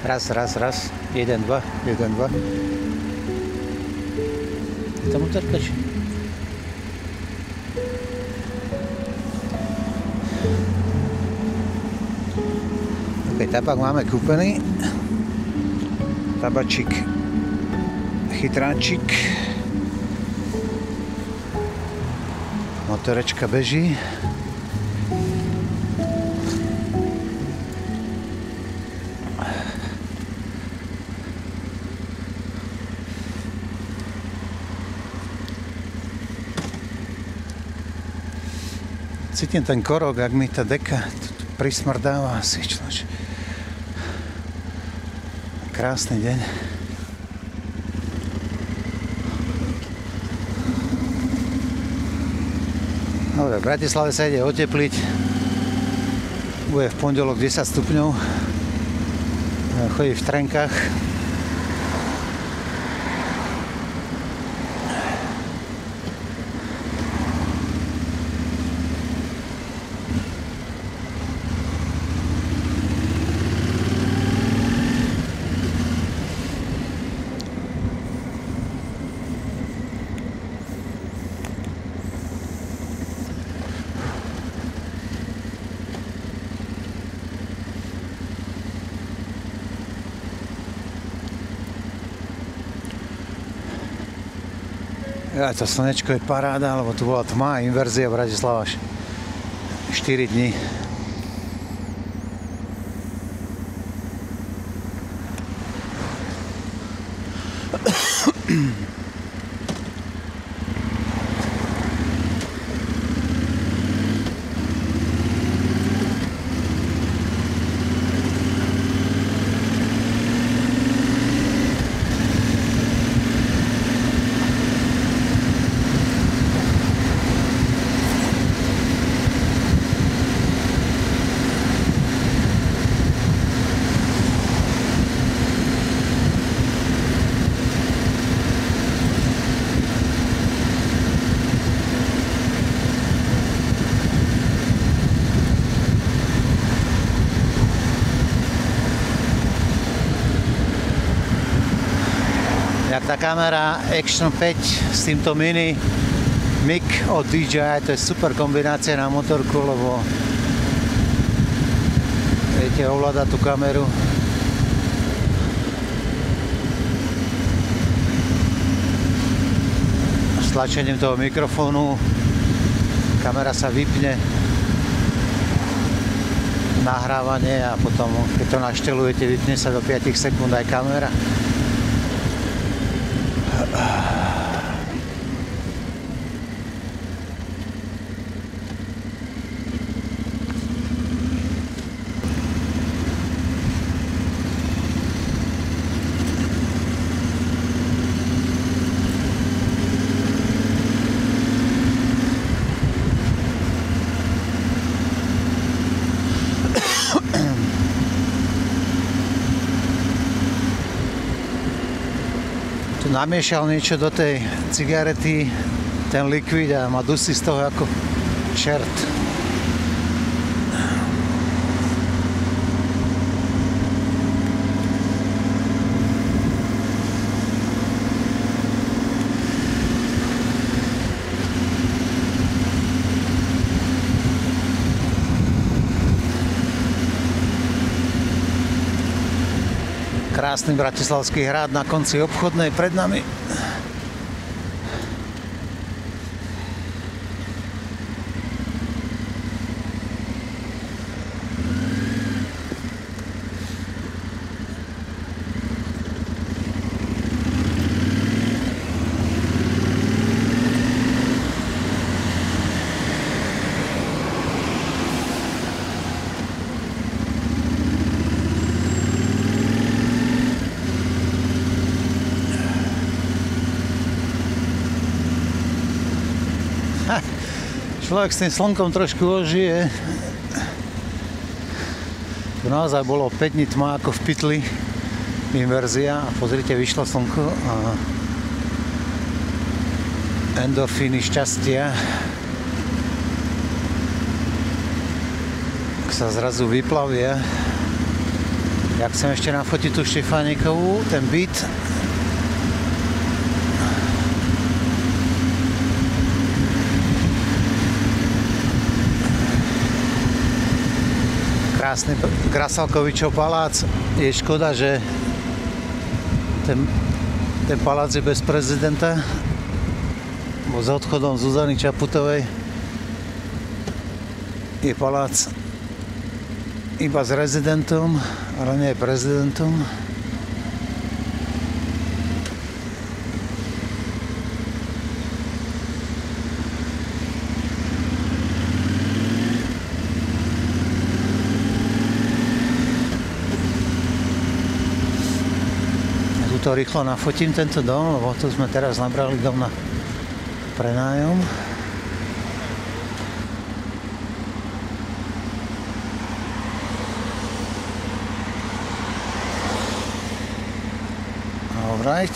Raz. 1, 2. Tam uterkač. Ok, tabak máme kúpený. Tabačík. Chytráčik. Motorečka beží. Cítim ten korok, ak mi tá deka prismrdáva asi človeč. Krásny deň. Dobre, v Bratislave sa ide otepliť. Bude v pondelok 10 stupňov. Chodí v trenkách. Ja, to slnečko je paráda, lebo tu bola tma, inverzia Bratislava 4 dní. Jak tá kamera Action 5 s týmto mini mic od DJI, to je super kombinácia na motorku, lebo viete ovládať tú kameru. S tlačením toho mikrofónu kamera sa vypne, nahrávanie a potom, keď to naštelujete, vypne sa do 5 sekúnd aj kamera. Namiešal niečo do tej cigarety, ten likvid a ma dusí z toho ako čert. Krásny bratislavský hrad na konci obchodnej pred nami. Človek s tým slnkom trošku ožije. Tu naozaj bolo 5 dní tma ako v pytli. Inverzia. A pozrite, vyšlo slnko a endorfíny šťastia sa zrazu vyplavia. Ja chcem ešte nafotiť tú Štefánikovú, ten byt. Krásny Grasalkovičov palác. Je škoda, že ten palác je bez prezidenta. Bo s odchodom Zuzany Čaputovej je palác iba s rezidentom, ale nie prezidentom. Tuto rýchlo nafotím tento dom, lebo tu sme teraz nabrali dom na prenájom. Alright.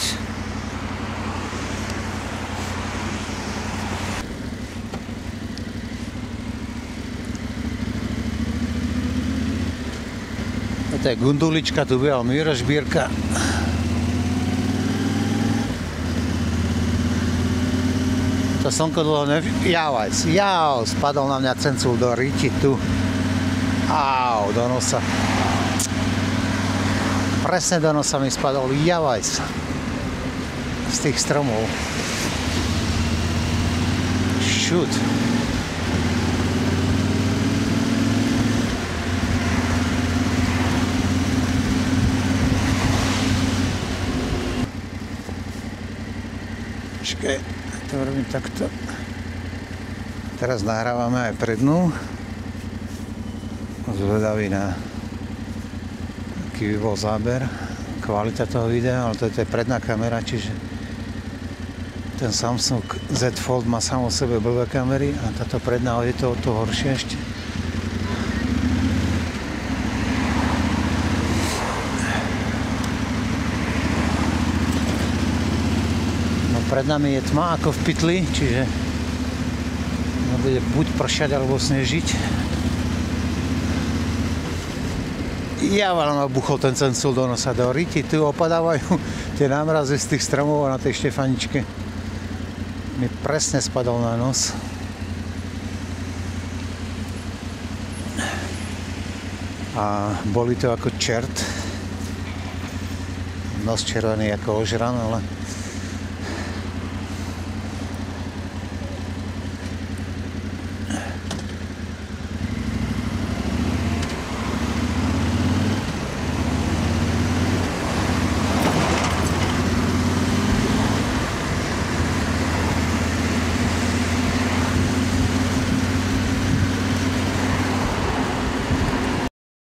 Toto je Gundulička, tu býval Miro Žbírka. To slnko dlho spadol na mňa cencul do ríti tu. Au, do nosa. Presne do nosa mi spadol javajc z tých stromov. Shoot. Počkaj, to robím takto. Teraz nahrávame aj prednú. Zvedavý na aký by bol záber, kvalita toho videa, ale to je predná kamera, čiže ten Samsung Z Fold má sám o sebe blbé kamery a táto predná je to o to horšie ešte. No pred nami je tma ako v pytli, čiže bude buď pršať alebo snežiť. Javal ma buchol ten cencul do nosa do riti, tu opadávajú tie námrazy z tých stromov na tej Štefaničke. Mi presne spadol na nos. A boli to ako čert. Nos červený ako ožran, ale